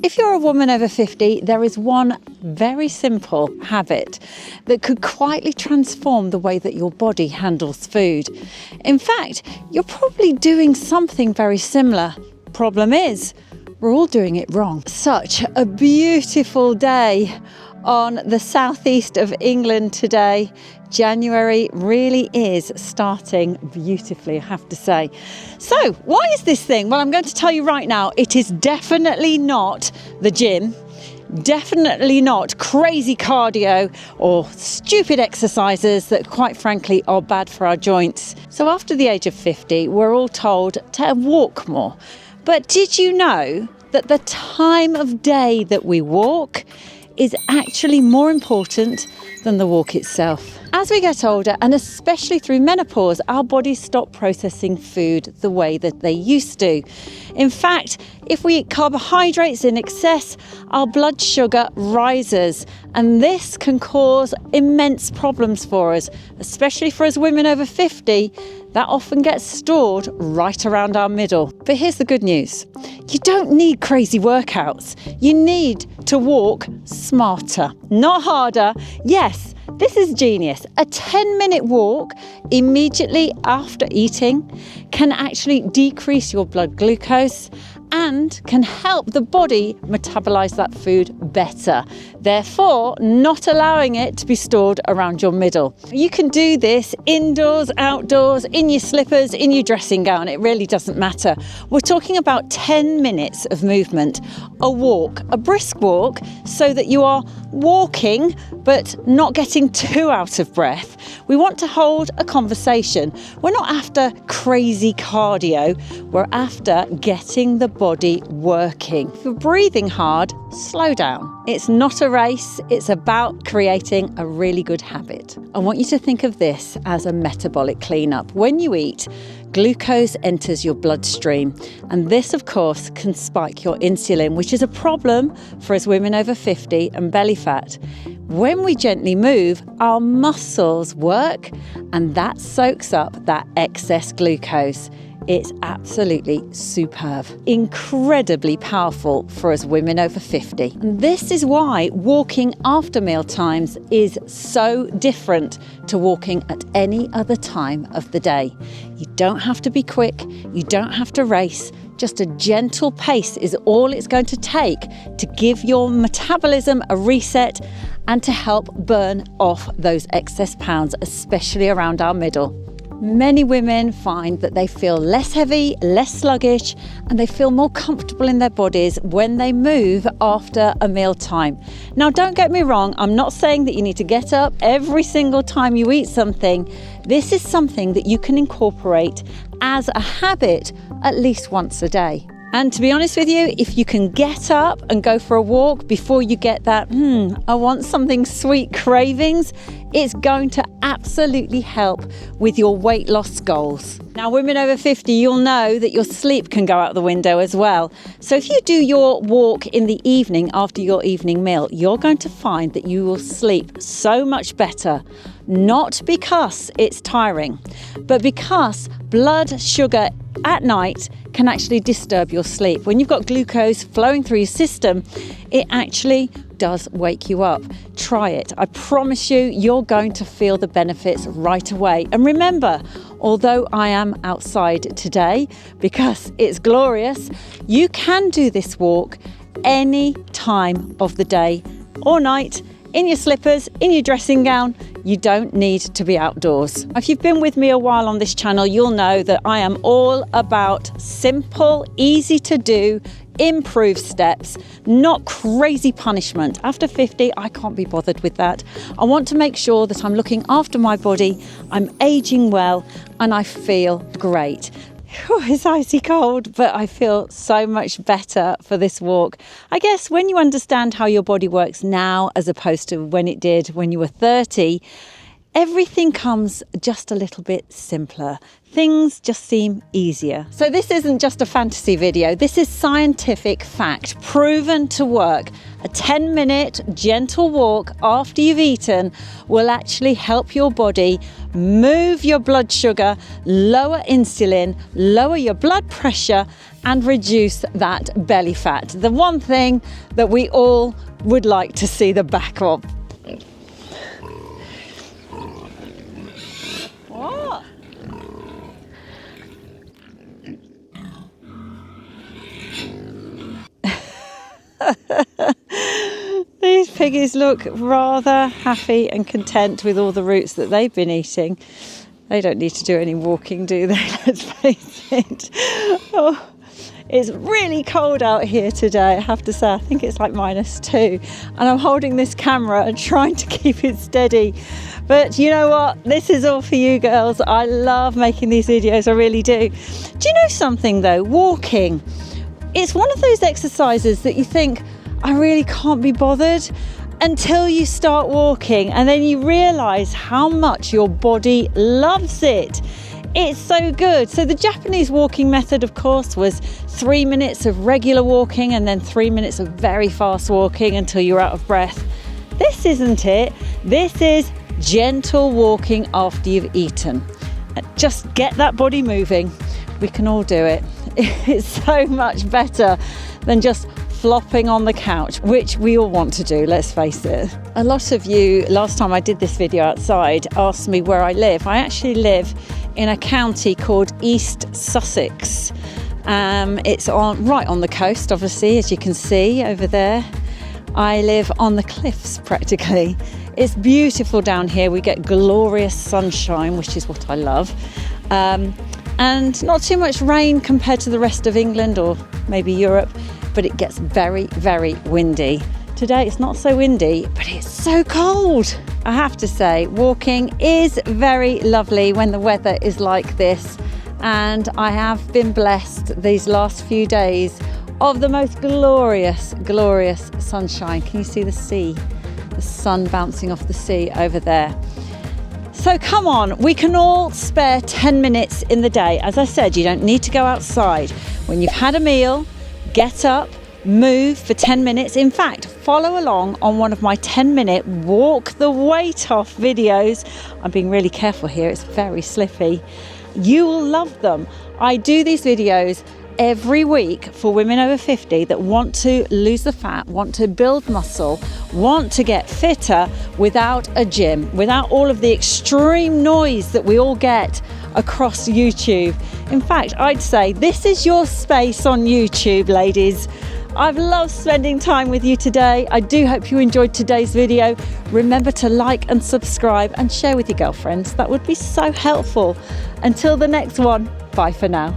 If you're a woman over 50, there is one very simple habit that could quietly transform the way that your body handles food. In fact, you're probably doing something very similar. Problem is, we're all doing it wrong. Such a beautiful day on the southeast of England today. January really is starting beautifully, I have to say. So, why is this thing? Well, I'm going to tell you right now, it is definitely not the gym, definitely not crazy cardio or stupid exercises that quite frankly are bad for our joints. So after the age of 50, we're all told to walk more. But did you know that the time of day that we walk is actually more important than the walk itself? As we get older, and especially through menopause, our bodies stop processing food the way that they used to. In fact, if we eat carbohydrates in excess, our blood sugar rises, and this can cause immense problems for us, especially for us women over 50. That often gets stored right around our middle. But here's the good news. You don't need crazy workouts. You need to walk smarter, not harder. Yes, this is genius. A 10-minute walk immediately after eating can actually decrease your blood glucose and can help the body metabolize that food better, therefore not allowing it to be stored around your middle. You can do this indoors, outdoors, in your slippers, in your dressing gown, it really doesn't matter. We're talking about 10 minutes of movement, a walk, a brisk walk, so that you are walking but not getting too out of breath. We want to hold a conversation. We're not after crazy cardio, we're after getting the body working. If you're breathing hard, slow down. It's not a race, it's about creating a really good habit. I want you to think of this as a metabolic cleanup. When you eat, glucose enters your bloodstream, and this of course can spike your insulin, which is a problem for us women over 50 and belly fat. When we gently move, our muscles work, and that soaks up that excess glucose. It's absolutely superb, incredibly powerful for us women over 50. And this is why walking after meal times is so different to walking at any other time of the day. You don't have to be quick, you don't have to race. Just a gentle pace is all it's going to take to give your metabolism a reset and to help burn off those excess pounds, especially around our middle. Many women find that they feel less heavy, less sluggish, and they feel more comfortable in their bodies when they move after a meal time. Now, don't get me wrong, I'm not saying that you need to get up every single time you eat something. This is something that you can incorporate as a habit at least once a day. And to be honest with you, if you can get up and go for a walk before you get that, I want something sweet cravings, it's going to absolutely help with your weight loss goals. Now, women over 50, you'll know that your sleep can go out the window as well. So if you do your walk in the evening after your evening meal, you're going to find that you will sleep so much better. Not because it's tiring, but because blood sugar at night can actually disturb your sleep. When you've got glucose flowing through your system, it actually does wake you up. Try it. I promise you, you're going to feel the benefits right away. And remember, although I am outside today because it's glorious, you can do this walk any time of the day or night, in your slippers, in your dressing gown. You don't need to be outdoors. If you've been with me a while on this channel, you'll know that I am all about simple, easy to do, improved steps, not crazy punishment. After 50, I can't be bothered with that. I want to make sure that I'm looking after my body, I'm aging well, and I feel great. It's icy cold, but I feel so much better for this walk. I guess when you understand how your body works now as opposed to when it did when you were 30, everything comes just a little bit simpler. Things just seem easier. So this isn't just a fantasy video. This is scientific fact, proven to work. A 10-minute gentle walk after you've eaten will actually help your body move your blood sugar, lower insulin, lower your blood pressure, and reduce that belly fat. The one thing that we all would like to see the back of. What? These piggies look rather happy and content with all the roots that they've been eating. They don't need to do any walking, do they? Let's face it. Oh, it's really cold out here today, I have to say. I think it's like -2. And I'm holding this camera and trying to keep it steady. But you know what? This is all for you girls. I love making these videos, I really do. Do you know something though? Walking. It's one of those exercises that you think, I really can't be bothered, until you start walking, and then you realise how much your body loves it. It's so good. So the Japanese walking method, of course, was 3 minutes of regular walking and then 3 minutes of very fast walking until you're out of breath. This isn't it. This is gentle walking after you've eaten. Just get that body moving. We can all do it. It's so much better than just flopping on the couch, which we all want to do, let's face it. A lot of you, last time I did this video outside, asked me where I live. I actually live in a county called East Sussex. It's right on the coast, obviously, as you can see over there. I live on the cliffs practically. It's beautiful down here. We get glorious sunshine, which is what I love. And not too much rain compared to the rest of England or maybe Europe, but it gets very, very windy. Today it's not so windy, but it's so cold. I have to say, walking is very lovely when the weather is like this. And I have been blessed these last few days of the most glorious, glorious sunshine. Can you see the sea? The sun bouncing off the sea over there. So come on, we can all spare 10 minutes in the day. As I said, you don't need to go outside. When you've had a meal, get up, move for 10 minutes. In fact, follow along on one of my 10-minute walk the weight off videos. I'm being really careful here, it's very slippy. You will love them. I do these videos every week for women over 50 that want to lose the fat, want to build muscle, want to get fitter without a gym, without all of the extreme noise that we all get across YouTube. In fact, I'd say this is your space on YouTube, ladies. I've loved spending time with you today. I do hope you enjoyed today's video. Remember to like and subscribe and share with your girlfriends. That would be so helpful. Until the next one, bye for now.